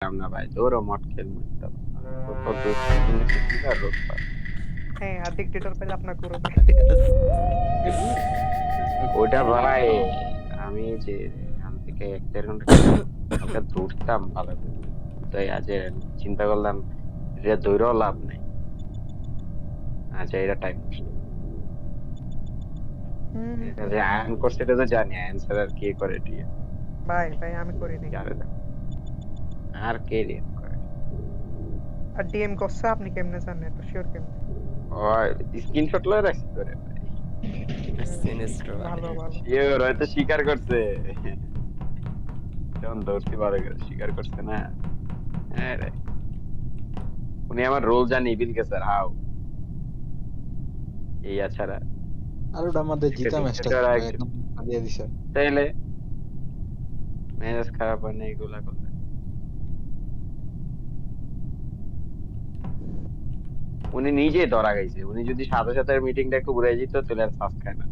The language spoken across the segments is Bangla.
না ভাই, ধরো মট খেলবো একটা। তো দোস্ত কিনে খেলবি আর রোজ পাই। হ্যাঁ, আর ডিক্টেটর পেলে আপনাকে করবে। ওইটা ভাই, আমি যে এখান থেকে 1-1.5 ঘন্টা খেলতাম, কালকে দৌড়তাম ভালো করে। তাই আজ চিন্তা করলাম এটা দৌড়াও লাভ নাই, আচ্ছা এটা টাইম নষ্ট। হুম, এটা যে আয়ন করছে এটা তো জানি, আয়ন ছাড়া আর কে করে টিয়া। ভাই ভাই আমি করি নাই। যারে দেখ, আর কে রিয়েন করে। আর ডিএম করছে আপনি কেমনে জানেন, এত শিওর কেমনে? ওই স্ক্রিনশট লয়ে রাখছি করে ভাই। সিনেস্ট্রো ভালো ভালো। শিওর হয়তো স্বীকার করছে, যখন দৌড়ছি ভালো করে স্বীকার করছে না। হ্যাঁ রে, উনি আমার রোল জানি ইভিল গেসার হাও এই ছাড়া আর ওটা আমাদের একটা জিতা ম্যাচটা ডিক্টেটর ছিল একজন। একদম দিয়ে দিছে। তাইলে মেজাজ খারাপ হয় না এগুলা করলে। উনি নিজে ধরা গেছে, উনি যদি সাথে সাথে মিটিংটা একটু ঘুরে যেত তাহলে আর ফাঁস খায় না।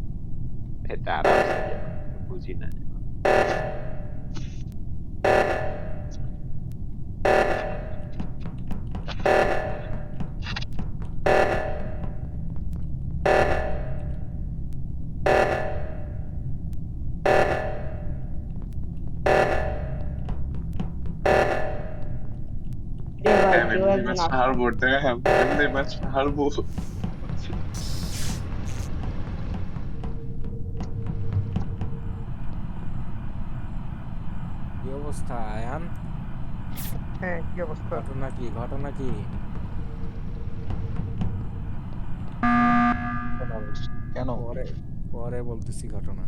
এটা আরামসে গেল, বুঝি না। কেউ একজন কি অবস্থা আয়ান? হ্যাঁ, কি অবস্থা? ঘটনা কি? কেন পরে পরে বলতেছি ঘটনা।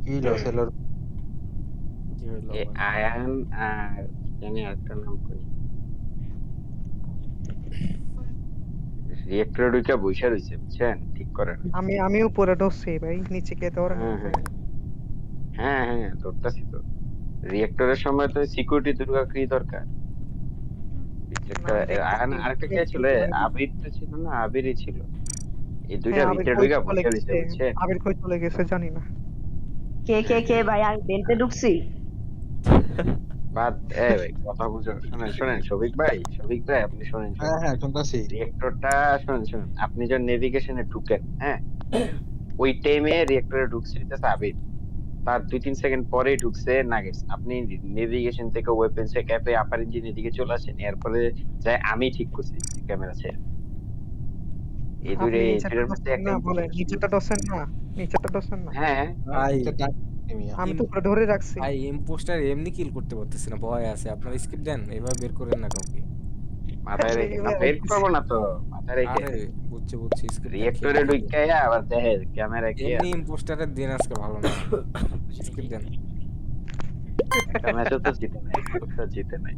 কি লস হলো? কি হইলো এ আবার? আয়ান আর কি জানি আরেকটা নাম কই, রিয়েক্টরে ঢুকে বইসা রইছে বুঝছেন, ঠিক করে না। আমি উপরে ঢুকছি ভাই, নিচে কে ধরে না হ্যাঁ যাই হ্যাঁ না। হ্যাঁ হ্যাঁ, ধরতাছি তো। রিয়েক্টরের সময় তো সিকিউরিটি দুর্গা কি দরকার। না, একটা আমি আয়ান দেখতেছি আরেকটা কে ছিল, দেখতেছি তো আমি। আবির তো ছিল না, আবিরই ছিল। এই দুইটা হ্যাঁ, আবির ভিতরে কই ঢুকে চলে বসে রইছে গেছে, বুঝছেন। আবির কই চলে গেছে জানি না। কে কে হ্যাঁ কে হ্যাঁ, ভাই, আমি বেলতে ঢুকছি। বাদ ভাই কথা বুঝো, শোনেন শোনেন শফিক ভাই আপনি শোনেন হ্যাঁ শোনেন। হ্যাঁ শুনতাছি। রিয়েক্টরটা শোনেন শোনেন, আপনি যখন নেভিগেশনে ঢুকেন, হ্যাঁ, ওই টাইমে রিয়েক্টরে ঢুকছে হইতেছে আবির। তার 2-3 সেকেন্ড পরেই ঢুকছে নাগেটস। আপনি নেভিগেশন থেকে ওয়েপেন্স ক্যাপে আপার ইঞ্জিন এদিকে চলে আসেন, এরপরে যাই আমি ঠিক করছি ক্যামেরা ছেড়ে। এই আপনি নিচেটা দুইটার মধ্যে ঢুকছেন একটা না বলেন, ইম্পোস্টার ছিল। নিচেটা ঢুকছেন না, নিচেটা ঢুকছেন না। হ্যাঁ ভাই নিচে টাইম মিয়া। আমি তো উপরে ধরে রাখছি। ভাই ইম্পোস্টার এমনি কিল করতে পারতেছি না, ভয় আছে। আপনার স্কিপ দেন, এবার বের করেন না কাউকে। মাথায় রেখে না, এইবার বের রাখতেছি। করবো না তো, মাথায় রেখে। আরে বুঝছি স্কিপ দেন, রিয়েক্টরে ঢুকে আবার দেখে ক্যামেরা কি এমনি আছে। ইম্পোস্টারের দিন আজকে ভালো না। স্কিপ দেন। একটা ম্যাচও তো জিতে নাই, গ্রুপ তো জিতে নাই।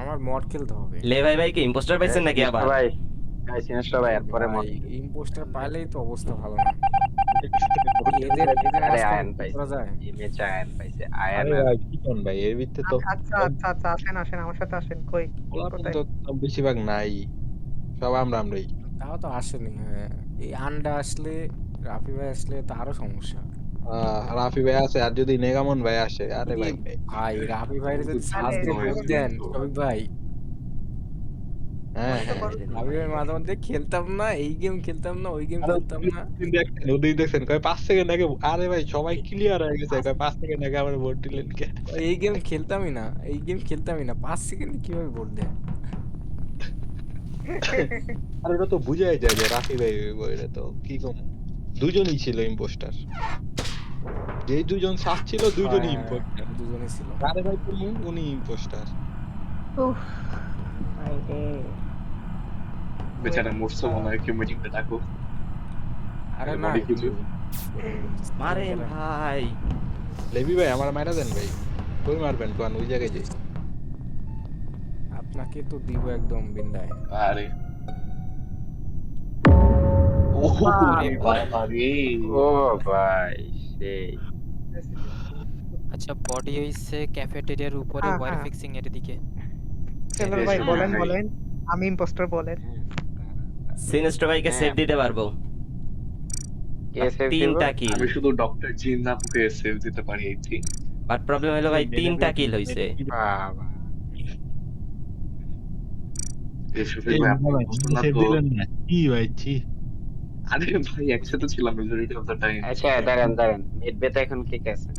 আমার মড খেলতে হবে। লে ভাই কি ইম্পোস্টার পাইছেন নাকি সিনেস্টার আবার? ভাই, সিনেস্টার ভাই আরে এরপরে ভাই মত খেলবো। ইম্পোস্টার পাইলেই তো অবস্থা ভালো না। এদের আরে মাঝখানে আয়ান কি পাইছে, করা যায়? এই ম্যাচে আয়ান পাইছে, আয়ান আরে আর ভাই কি কোন ভাই এর ভিতরে তো আচ্ছা আসেন আসেন আমার সাথে আসেন। কই পোলাপান কোথায়? তো তো বেশিরভাগ নাই, সব আমরাই। তাও তো আসেনি, হ্যাঁ। এই আন্ডা আসলে, রাফি ভাই আসলে তো আরো সমস্যা। রাফি ভাই আছে, আর যদি নেগামন ভাই আসে, আরে এই ভাই ভাই রাফি ভাইরে যদি সাজ তাহলে দিয়ে একদম ভোট শুনুন, দেন, কিন্তু শফিক ভাই, হ্যাঁ উনি তো হ্যাঁ। রাফি ভাই মাঝে মধ্যে খেলতাম না, এই গেম খেলতাম না, ওই গেম আরে খেলতাম না। ওদিন দেখছেন কয় 5 সেকেন্ড আগে, আরে ভাই সবাই ক্লিয়ার হয়ে গেছে, কয় 5 সেকেন্ড আগে আমার ভোট দিলেন কে? এই গেম খেলতামই না, এই গেম খেলতামই না, 5 সেকেন্ডে কিভাবে ভোট দেয়? আর ওটা তো বুঝাই যায় যে রাফি ভাই ওইটা তো কি কম, দুজনই ছিল ইম্পোস্টার, যেই দুজন সাথ ছিল দুজনই হ্যাঁ, ইম্পোস্টার। দুজনেই ছিল। আরে ভাই তুমি উনি ইম্পোস্টার। উফ ভাই রে। বেচারা মরছে মনে হয়। আরে না, মারেন ভাই। লেবি ভাই আমার মাইরা দেন ভাই, কই মারবেন কোন ওই জায়গায় যাই। আপনাকে তো দিব একদম বিন্দায়। ও ভাই সেই আচ্ছা, বডি হইছে ক্যাফেটেরিয়ার উপরে, হ্যাঁ ওয়্যার হ্যাঁ, ফিক্সিং এর দিকে। সেলর ভাই শুনুন বলেন ভাই, বলেন, আমি ইম্পোস্টার বলেন। হ্যাঁ, সিনেস্ট্রো ভাইকে হ্যাঁ, সেভ দিতে পারবো। কে আর সেভ দিব? 3টা কিল। আমি শুধু ডক্টর জিন আপুকে সেভ দিতে পারি এই থিং। বাট প্রবলেম হলো ভাই 3টা কিল হইছে। বাবা এই ভাই সেভ দিলেন না কি হয়েছে? আরে ভাই একসাথে ছিলাম মেজরিটি অফ দ্য টাইম। আচ্ছা দাঁড়ান দাঁড়ান মিড বেতে এখন কে কে আছে?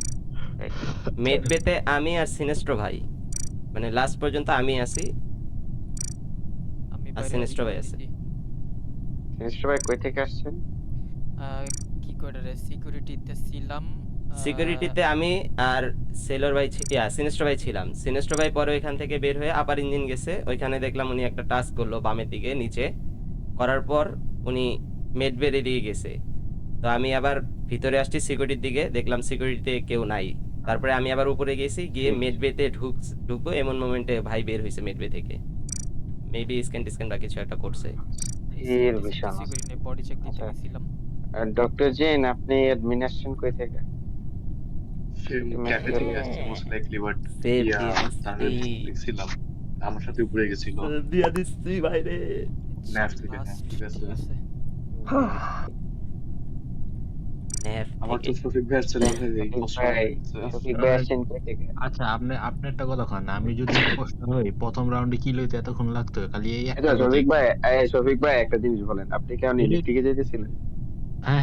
মেড বেতে আমি আর সিনেস্ট্রো ভাই, মানে লাস্ট পর্যন্ত আমি আছি। আমি আর বাইরে সিনেস্ট্রো ভাই আছে। মিস্টার ভাই কই থেকে আসছেন? কি করে রে সিকিউরিটিতে ছিলাম। সিকিউরিটিতে আমি আর সেলর ভাই সিনেস্ট্রো ভাই ছিলাম। সিনেস্ট্রো ভাই পরে ওইখান থেকে বের হয়ে আবার ইঞ্জিন গেছে, ওইখানে দেখলাম উনি একটা টাস্ক করলো বামের দিকে নিচে, করার পর উনি মেড বেড়ে দিয়ে গেছে। তো আমি আবার ভিতরে আসছি সিকিউরিটির দিকে, দেখলাম সিকিউরিটিতে কেউ নাই। তারপরে আমি আবার উপরে গেছি, গিয়ে মেড বেতে ঢুকবো এমন মোমেন্টে ভাই বের হয়েছে মেড বে থেকে। মেবি স্ক্যান বা কিছু একটা করছে। এর বিশাল সিকিউরিটি বডি চেক দিতে আচ্ছা। গেছিলাম। ডক্টর জেন আপনি অ্যাডমিনিস্ট্রেশন কই থেকে? ক্যাফে থেকে আসছে মোস্ট লাইকলি, বাট সেভ ইয়া তাহলে দিছি দেখছিলাম আমার সাথে উপরে গেছিল দিয়া দিছি বাইরে। ন্যাফ থেকে। হ্যাঁ, Last, ঠিক আছে। নেফ আমার তো থেকে। শফিক ভাই আসছে না ভাই, এই কষ্ট ভাই হচ্ছে। শফিক ভাই আসছেন কই থেকে? আচ্ছা আপনি একটা কথা কন, আমি যদি ইম্পোস্টার হই প্রথম রাউন্ডে কি লইতে এতক্ষণ লাগতো? খালি এই একটা আচ্ছা কথাই। শফিক ভাই একটা জিনিস বলেন, আপনি কেন ইলেকট্রিকে যেতেছিলেন?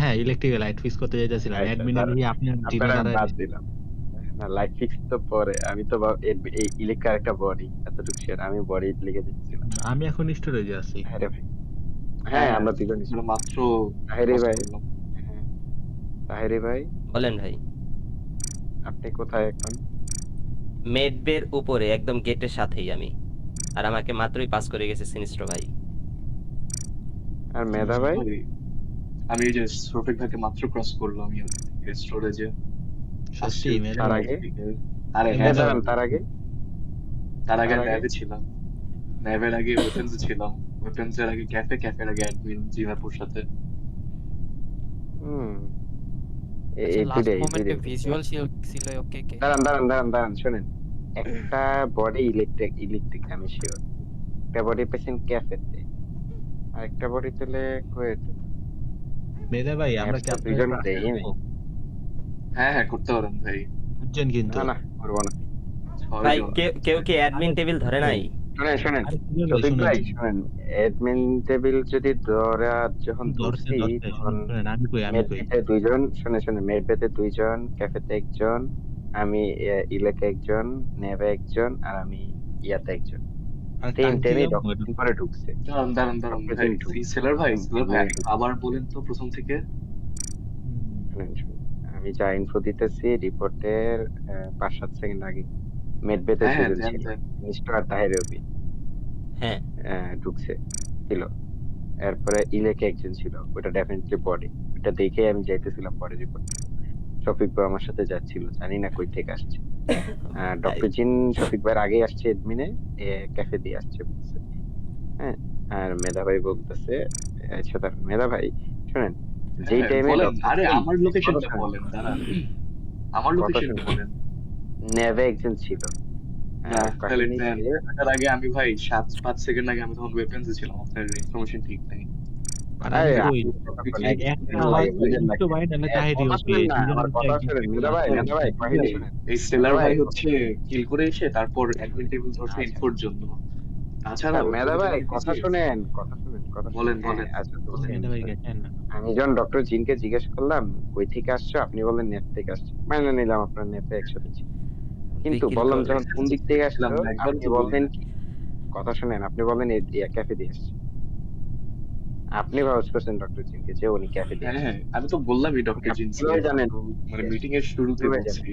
হ্যাঁ ইলেকট্রিক্যাল লাইট ফিক্স করতে যাইতেছিলাম, আচ্ছা, অ্যাডমিনে দাঁড়ান। দিয়ে আপনার টিমে আপনারা বাদ দাঁড়ায়। দিলাম। না লাইট ফিক্স তো পরে, আমি তো এই ইলেকট্রিক একটা বডি এতটুকু শেয়ার আমি বডি লিখে যেতেছিলাম। আমি এখন স্টোরেজে আছি। হ্যাঁ রে ভাই, হ্যাঁ আমরা দুজন আমরা মাত্র তাহেরি cross ভাই, করলাম। হ্যাঁ তাহেরি ভাই বলেন ভাই। আপনি কোথায় এখন? মেড বের উপরে একদম গেটের সাথেই আমি, আর আমাকে মাত্রই পাস করে গেছে সিনিস্ট্রো ভাই। আর মেধা ভাই? আমি এই যে শফিক ভাইকে মাত্র ক্রস করলাম স্টোরেজে। সত্যি মেরে তার আগে? আরে হ্যাঁ হ্যাঁ, দাঁড়ান, তার আগে তার আগে তার আগে? ল্যাবে ছিলাম, ল্যাবের আগে ওয়েপেন্সে ছিলাম, ওয়েপেন্সের আগে ক্যাফের আগে অ্যাডমিন জিমাপুর সাথে। হুম আচ্ছা, এই লাস্ট দুটাই মোমেন্টে ভিজুয়াল ছিল ওকে কে। দাঁড়ান শোনেন, একটা বডি ইলেকট্রিক আমি শিওর, একটা বডি পেছেন ক্যাফেতে, আর একটা বডি তেলে কোয়েতে। মেরে ভাই আমরা কি ম্যাপটা দুইজন দেই নাই। হ্যাঁ করতে পারেন ভাই। বুঝছেন কিন্তু। না করবো না। ভাই ছয়জন। কেউ কি অ্যাডমিন টেবিল ধরে নাই? শোনেন আরে কি হলো, শফিক শুনেন। ভাই শুনেন, অ্যাডমিন টেবিল যদি ধরা যখন ধরছে, ধরছি তখন শুনেন, আমি কই মেডবেতে দুইজন, শুনে মেডবেতে দুইজন, ক্যাফেতে একজন, আমি ইলেকে একজন, নেভে একজন, আর আমি ইয়াতে একজন। আর তিন টাঙ্কি টেমই যাবো? ডক্টর পরে ঢুকছে। দাঁড়ান ডক্টর ভাই, জিন্টু। সেলার ভাই হুম। আবার বলেন তো প্রথম থেকে। শুনেন, আমি যা ইনফো দিতেছি রিপোর্টের 5-7 সেকেন্ড আগে মেডবেতে হ্যাঁ দুজন দেন ছিল, দেন। মিস্টার আর তাহের রবি হ্যাঁ ঢুকছে ছিল। এরপরে ইলেকে একজন ছিল, ওটা ডেফিনেটলি বডি, ওটা দেখে আমি যাইতেছিলাম বডি রিপোর্ট। শফিক ভাই আমার সাথে যাচ্ছিল, জানি না কই থেকে আসছে। ডক্টর জিন শফিক ভাইয়ের আগে আসছে এডমিনে, ক্যাফে দিয়ে আসছে বলছে। হ্যাঁ আর মেধা ভাই বলতেছে, আচ্ছা দাঁড়ান মেধা ভাই শুনেন, যেই হ্যাঁ, টাইমে বলেন। আরে আমার লোকেশনটা বলেন, দাঁড়ান আমার কথা লোকেশনটা শুনুন। বলেন। নেভে একজন ছিল। না, তাহলে কাহিনী দেন। ছিল, তার আগে আমি ভাই 7-5 সেকেন্ড আগে আমি তখন ওয়েপেন্সে ছিলাম, আপনার ইনফরমেশন ঠিক নাই। আর আরে আমি কই? আপনি একটা হয় তো ভাই নালে তাহেরি কথা ওকে শুনেন না, আমার কথা শুনেন মেধা ভাই কাহিনী শুনেন। এই সেলার ভাই, ভাই হচ্ছে কিল করে এসে তারপর অ্যাডমিন টেবিল ধরছে আচ্ছা। ইনফোর জন্য। তাছাড়া মেধা ভাই কথা শুনেন, বলেন, হ্যাঁ, বলেন। আচ্ছা তো বলেন। মেরে ভাই গেছেন না। আমি যখন ডক্টর জিনকে জিজ্ঞেস করলাম কই থেকে আসছো, আপনি বললেন নেট থেকে আসছো, মানে নিলাম আপনার নেটে একসাথে ছিল। কিন্তু বিক্রি বললাম করে। যখন কোন দিক থেকে আসলো, একবার আপনি তো বললেন বললেন। কি, কথা শুনেন, আপনি বললেন ক্যাফে দিয়ে আসছে। আপনি ভাউচ করছেন ডক্টর জিনকে যে উনি ক্যাফে দিয়ে হ্যাঁ আসছে। হ্যাঁ, আমি তো বললামই ডক্টর জিন কিভাবে জানেন? মানে মিটিং এর শুরুতে কিভাবে বলছি।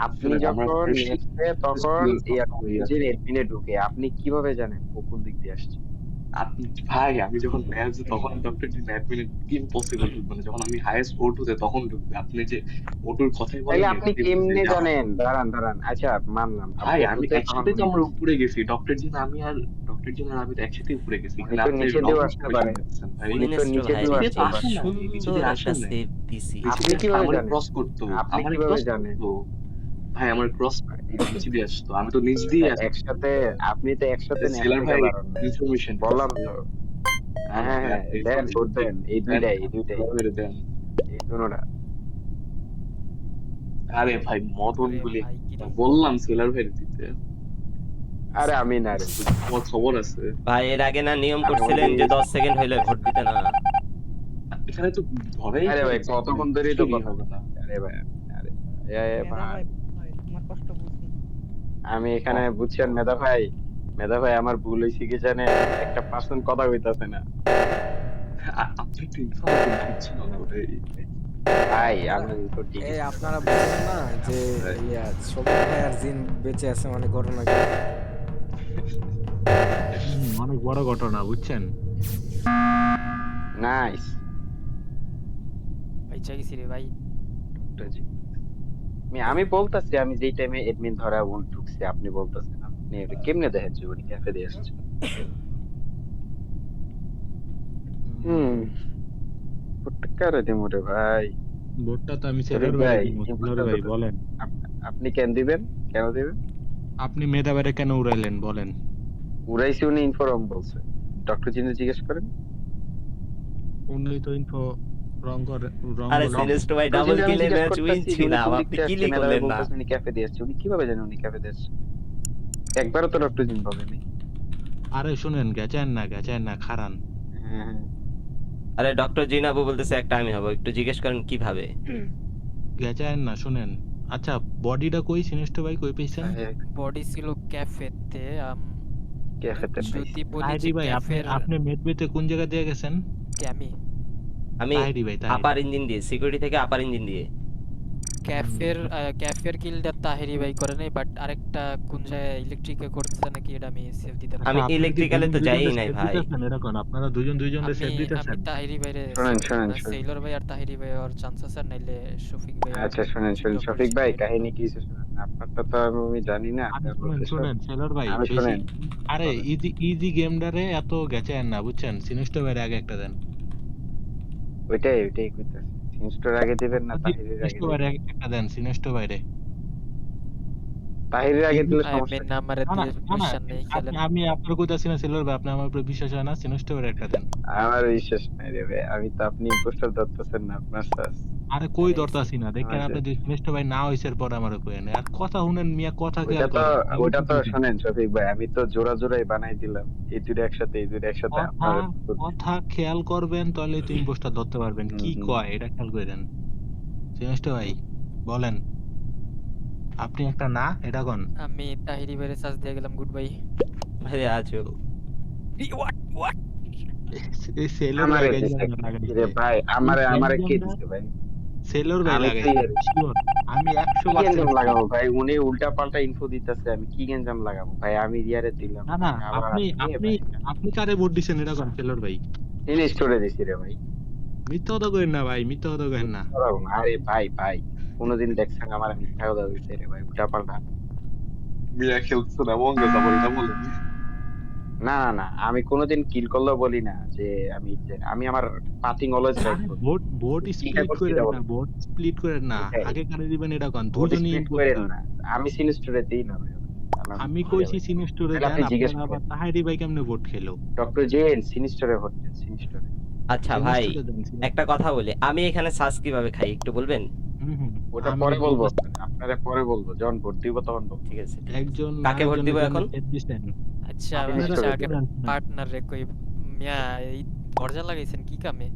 আপনি শুনেন, আমরা যখন first- নেটে তখন first যে এডমিনে ঢুকে আপনি কিভাবে জানেন ও কোন দিক দিয়ে আসছে? আপনি ভাই, আমি যখন ম্যাথস তখন ডক্টর জিন অ্যাডমিনে ইম্পসিবল, মানে যখন আমি হাইয়েস্ট ওট হতে তখন ঢুকবে। আপনি যে ওটুর কথাই বলেন, তাহলে আপনি কেমনে জানেন? দাঁড়ান আচ্ছা মানলাম ভাই আমি ওটুতে একসাথে তো তখন আমরা উপরে গেছি, ডক্টর জিন আমি আর আমি তো একসাথে উপরে গেছি। উনি তো নিচে দিয়েও আসতে পারে। ভাই উনি তো নিচে ভাই দিয়েও নিচে আসতে তো পারে। আসেন না, নিচে সুন্দর দিয়ে একটা আসেন না। সেভ দিছি। আপনি কিভাবে আমার জানেন? ক্রস করতো, আপনি আমার কিভাবে ক্রস জানেন? করতো ভাই, আমার ক্রস নিচে দিয়ে আসতো, আমি তো নিচ দিয়ে আসছি। একসাথে আপনি তো একসাথে নেট সেলার থেকে ভাই বাড়ান না। ইনফরমেশন বললাম তো। হ্যাঁ দেন ভোট দেন, এই দুইটাই দেন। এই দুটোটা। আরে ভাই মদন আরে বলি ভাই, কি রে? বললাম সেলার ভাই দিতে আরে আমি না রে। তোমার খবর আছে ভাই এর আগে না নিয়ম আমি করছিলেন যে বলি- 10 সেকেন্ড হইলে ভোট দিতে না? এখানে তো ধরেই আরে ভাই ফেলছে, কতক্ষণ ধরেই তো কিছুই কথা হবে না আরে ভাই আরে মেধা ভাই ভাই, ভাই, তোমার কষ্ট বুঝি। আমি এখানে বুঝছেন মেধা ভাই আমার ভুল হয়েছে কি জানেন, একটা পার্সন কথা কইতাছে না আপনি তো ইনফরমেশন দিচ্ছিল না ভাই ভাই আমি তো ঠিক এই আপনারা বুঝেন না যে ইয়া সবুজ ভাই আর জিন বেঁচে আছে মানে ঘটনা কি? অনেক বড় ঘটনা বুঝছেন। নাইস ভাই চাইছি রে ভাই। আমি বলতাছি আমি যেই টাইমে এডমিন ধরা ঢুকছি আপনি বলতেছেন আপনি এটা কেমনে দেখেন যে উনি ক্যাফে দিয়ে আসছে কারে দিমু রে ভাই ভোটটা তো আমি শরীফ সেলার ভাই, ভাই দিব। সেলার ভাই বলেন, আপনি কেন দিবেন কেন দিবেন আপনি মেধাবারে কেন উড়াইলেন বলেন। উড়াইছি উনি ইনফর্ম বলছে ডক্টর জিনে জিজ্ঞেস করেন উনি তো ইনফো রং করে রং আরে বলে- সিনেস্টো ভাই Dr. ডাবল জিনে আমি কিলে জিজ্ঞেস ম্যাচ উইন করতাছি, ছিলাম, উনি আপনি কোন কিলই দিক দিয়ে করলেন আসছে, না। বলতাছে উনি ক্যাফে দিয়ে আসছে উনি কিভাবে জানেন উনি ক্যাফে দিয়ে আসছে একবারও তো ডক্টর জিন বলেনি আরে শুনেন গেছেন না খারান। হ্যাঁ আরে ডক্টর জিনাবু বলতেছে একটা আমি হব, একটু জিজ্ঞেস করেন কিভাবে। গেছেন না শুনেন। আচ্ছা বডিটা কই সিনেস্টো ভাই কই পেয়েছেন? বডি ছিল ক্যাফেতে। ক্যাফেতে যদি বলি যে তাহিরি ভাই আপনি ক্যাফের আপনি মেদবেতে কোন জায়গা দিয়ে গেছেন? আমি তাহিরি ভাই তাহিরি। আপার ইঞ্জিন দিয়ে, সিকিউরিটি থেকে আপার ইঞ্জিন দিয়ে। ক্যাফের কিলটা তাহেরি ভাই করে নাই, বাট আরেকটা কোন জায়গায় ইলেকট্রিকে করতেছে নাকি এটা আমি সেভ দিতে পারি। আমি আপনি কি ইলেকট্রিক্যালে তো দুজন যাই দুজনরে নাই save ভাই। দিতেছেন এরকম? আপনারা দুজন সেভ আমি দিতেছেন? তাহিরি ভাইরে শোনেন। সেইলর ভাই আর তাহিরি ভাই আর চান্স আছে, আর নাইলে শফিক ভাই আর আচ্ছা শুনেন ডক্টর শফিক ভাই জিন। কাহিনী কি হইছে শুনেন আপনারটা তো আমি জানি না আরে আপনার লোকেশন শুনেন সেলর ভাই আমি বেশি শুনেন আরে বলেন। ইজি গেমটারে এত গেছেন না বুঝছেন। সিনেস্টো ভাইরে আগে একটা দেন। ওইটাই কইতাছি সিনস্টোর আগে দিবেন না তাহিরের আগে সিনেস্টো ভাইরে দিবেন একটা দেন সিনেস্টো ভাইরে। তাহিরের আগে দিলে সমস্যা মেন নাম্বারে না দিয়ে পয়সা নেই খেলেন। আমি আপনার কইতাছি না সেলর ভাই, আপনি আমার উপর বিশ্বাস হয় না, সিনেস্টো ভাইরে একটা দেন। আমার বিশ্বাস নাই রে ভাই আমি তো আপনি ইম্পোস্টার ধরতেছেন না আপনার সাস আরে কই আরে ধরতাছি না দেখেন আচ্ছা। আপনি যদি সিনেস্টো ভাই না হইছের পর আমারে কইেন আর কথা শুনেন মিয়া কথা কি ওইটা আর তো করেন? ওইটা তো শুনেন শফিক ভাই আমি তো জোড়াই বানাই দিলাম এই দুটো একসাথে কথা আপনার কথা খেয়াল করবেন তাহলে তো ইম্পোস্টার ধরতে পারবেন। কি হুম। কয় এটা খেয়াল করেন। সিনেস্টো ভাই বলেন আপনি একটা না এটা কোন? আমি তাহিরি ভাইরে সার্চ দিয়ে গেলাম গুড বাই। ভাই আছো হোয়াট এই সেলর আমারে ভাই দিছে লাগাইছে। রে ভাই আমারে এই কে গেমটা দিছে ভাই সেলর ভাই আমি তো লাগাইছে এর- Sure, আমি কি গেঞ্জাম 100% লাগাবো ভাই উনি উল্টা পাল্টা ইনফো দিতেছে আমি কি গেঞ্জাম লাগাবো ভাই আমি রিয়ারে দিলাম না আবার আপনি কারে ভোট দিছেন এটা কোন সেলর ভাই? স্টোরে দিছি রে ভাই মিথ্যা কথা কইেন না ভাই, মিথ্যা কথা কইেন না। আরে ভাই কোনোদিন দেখছেন আমার মিথ্যা কথা বলছে রে ভাই উল্টা পাল্টা মিয়া খেলছে না মন গেছে আবার এটা বলেন না আমি কোনোদিন কিল করলেও বলি না যে আমি আমার পাতিং অলওয়েজ রাইট করি ভোট স্প্লিট করছি করেন এটা না, ভোট স্প্লিট করেন না। এটাই। আগে কারে দিবেন এটা কোন? ভোট দুজনই স্প্লিট করেন না আমি সিনিস্টোরে দেই না ভাই আমি কইছি সিনেস্টোরে তাহলে দেন, আপনি জিজ্ঞেস আপনারা আবার করেন। তাহারি ভাই কেমনে ভোট খেলো? ডক্টর জেন সিনিস্টোরে ভোট দেন সিনিস্টোরে আচ্ছা ভাই সিনেস্টোরে দেন, সিনেস্টোরে। একটা কথা বলি, আমি এখানে সাস কিভাবে খাই একটু বলবেন? হুম। ওটা আমি পরে বলবো বলতেছি, আপনারা পরে বলবো যখন ভোট দিব তখন বলবো ঠিক আছে একজন কাকে ভোট দিব এখন? আচ্ছা আপনি আচ্ছা নিশ্চয়ই আগে দেবেন। পার্টনার রে কই মিয়া এই দরজা লাগাইছেন কি কামে?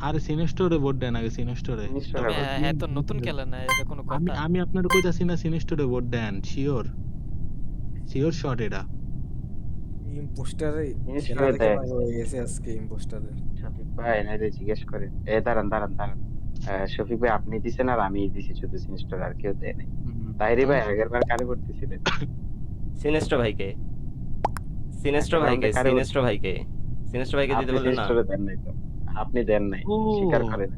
আরে সিনেস্টোরে ভোট দেন আগে, সিনেস্টোরে। সিনিস্টোরে তবে ভোট এত নতুন খেলা না, এটা কোনো আমি কথা? আমি আপনার কইতাছি না সিনেস্টোরে ভোট দেন, শিওর শট এটা। ইম্পোস্টারে জিনিসটা দেখ। হয়ে গেছে আজকে ইম্পোস্টারে। শফিক ভাই নাইলে জিজ্ঞেস করেন দাঁড়ান শফিক ভাই আপনি দিছেন আর আমি দিছি শুধু সিনিস্টোর আর কেউ দেয় নাই তাহিরি ভাই আগের বার কারে ভোট দিছিলেন সিনেস্টো ভাইকে সিনেস্টো আচ্ছা, ভাইকে কারে- সিনেস্টো ভাইকে সিনেস্টো ভাইকে দিতে আপনি বললেন না? সিনিস্টোরে দেন নাই তো আপনি দেন নাই ও। স্বীকার করেন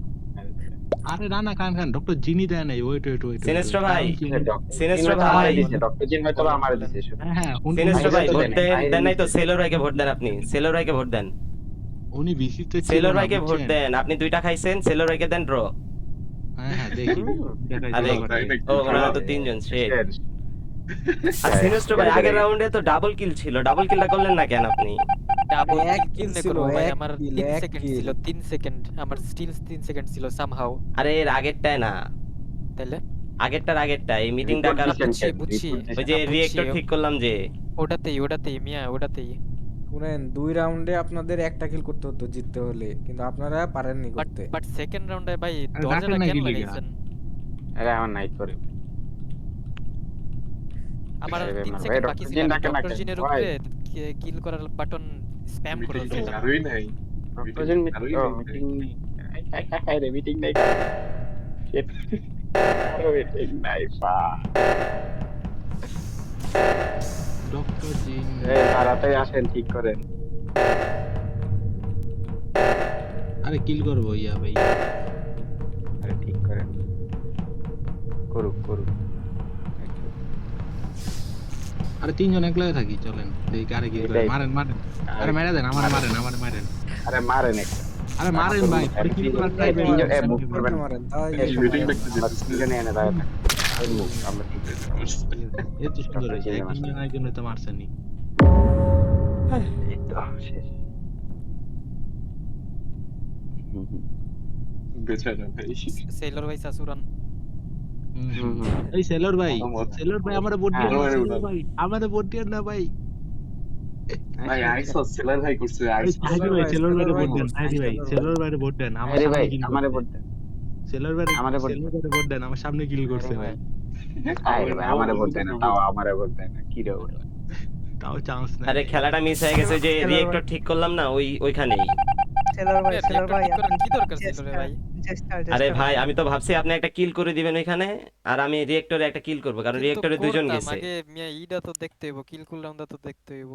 আরে না কান ডক্টর জিনি দেয় নাই, ওয়েট সিনেস্টো ভাই, সিনেস্টো সিনিস্টোর ভাই। ভাই দিছে ডক্টর জিন হয়তো বা আমারে দিছে হ্যাঁ উনি সিনেস্টো ভাই ভাইকে ভোট দেন, দেন ভাইকে দেন নাই তো দিছে। সেলর ভাইকে ভোট দেন, আপনি সেলর ভাইকে ভোট দেন, উনি ভিসিতে ছিল সেলর না, ভাইকে ভোট বুঝছেন? দেন, আপনি দুইটা খাইছেন, সেলর ভাইকে দেন ড্র। হ্যাঁ দেখি দেখাই আরে, দিতে পারি। ও ওনারা তো তিনজন শেট। আর হ্যাঁ, সিনেস্টো ভাই আগের রাউন্ডে তো ডাবল কিল ছিল, ডাবল কিলটা করলেন না কেন আপনি? ডাবল এক কিল kill করব ছিল, ভাই, এক আমার kill, 3 এক সেকেন্ড kill। ছিল, 3 সেকেন্ড আমার স্টিল 3 সেকেন্ড ছিল সামহাউ। আরে এর আগেরটায় না, তাইলে আগেরটা এই মিটিং ডাকার বুঝছি। ওই যে বুঝছি, রিয়েক্টর ঠিক করলাম যে ওটাতেই মিয়া ওটাতেই। শুনেন 2 রাউন্ডে আপনাদের একটা কিল করতে হতো জিততে হলে, কিন্তু আপনারা পারেননি করতে। বাট সেকেন্ড রাউন্ডে ভাই আরে দরজাটা ডাকেন না কেন কি লিগা? লাগাইছেন? আরে আমার নাইট করে আমার আরে 3 ভাই, সেকেন্ড ডক্টর বাকি জিন ছিল, আমি ডাকেন না ডক্টর কেন? জিনের ভাই। উপরে কিল করার বাটন স্প্যাম করে মিটিং তো দিলাম। কারোই নাই প্রয়োজন কারোই মিটিং নেই। নেই রে, মিটিং নেই Shit. কারো মিটিং নাই ডক্টর জিন তাড়াতাড়ি আসেন, ঠিক করেন। আরে কিল করবো ইয়া ভাই। আরে ঠিক করেন, করুক আরে তিনজন একলাই থাকি, চলেন দেখি আরে কিল করে। এটাই। মারেন আরে মেরে দেন, আমারে মারেন আরে মারেন একটা। আরে মারেন ভাই, পরে কিল করার ট্রাই তিনজন, করেন। move করবেন। মারেন তাই এই মিটিং সময় দেখতে আমরা তিনজনে এনে দাঁড়ায় থাকি। এই move, আমরা তিনজন। এই তো সুন্দর হয়েছে, ডক্টর জিন একজন একজন তো মারছেনি। এই তো, শেষ। বেচারা ভাই সেলর ভাই সাসুরান। এই সেলর ভাই আমার- আমারে ভোট দিয়েন না, আমারে সেলর উড়ান। ভাই আমারে ভোট দিয়েন না ভাই। ভাই আইসো সেলার ভাই করছে এই আইসো সাহেদি ভাই সেলর ভাইরে ভোট দেন, সাহেদি ভাই সেলর ভাই। সেলর ভাইরে ভোট দেন, আমার আরে ভাই, সামনে কিল আমারে করছে। ভোট দেন। সেলর আমারে ভোট ভাইরে ভোট দেন, আমার সামনে কিল করছে ভাই। আরে ভাই, আমারে ভোট দেন না, তাও আমারে ভোট দেন না। কি রে ওটা? তাও চান্স নাই। আরে খেলাটা মিস হয়ে গেছে যে রিয়েক্টর ঠিক করলাম না ওইখানেই। সেলর ভাই কি দরকার সেলরে ভাই? আরে ভাই আমি তো ভাবছি আপনি একটা কিল করে দিবেন ওইখানে, আর আমি রিয়েক্টরে একটা কিল করব, কারণ কিন্তু রিয়েক্টরে দুজন করতাম, গেছে। আগে মিয়া ইডা তো দেখতে হইব, কিল কুলডাউনটা তো দেখতে হইব।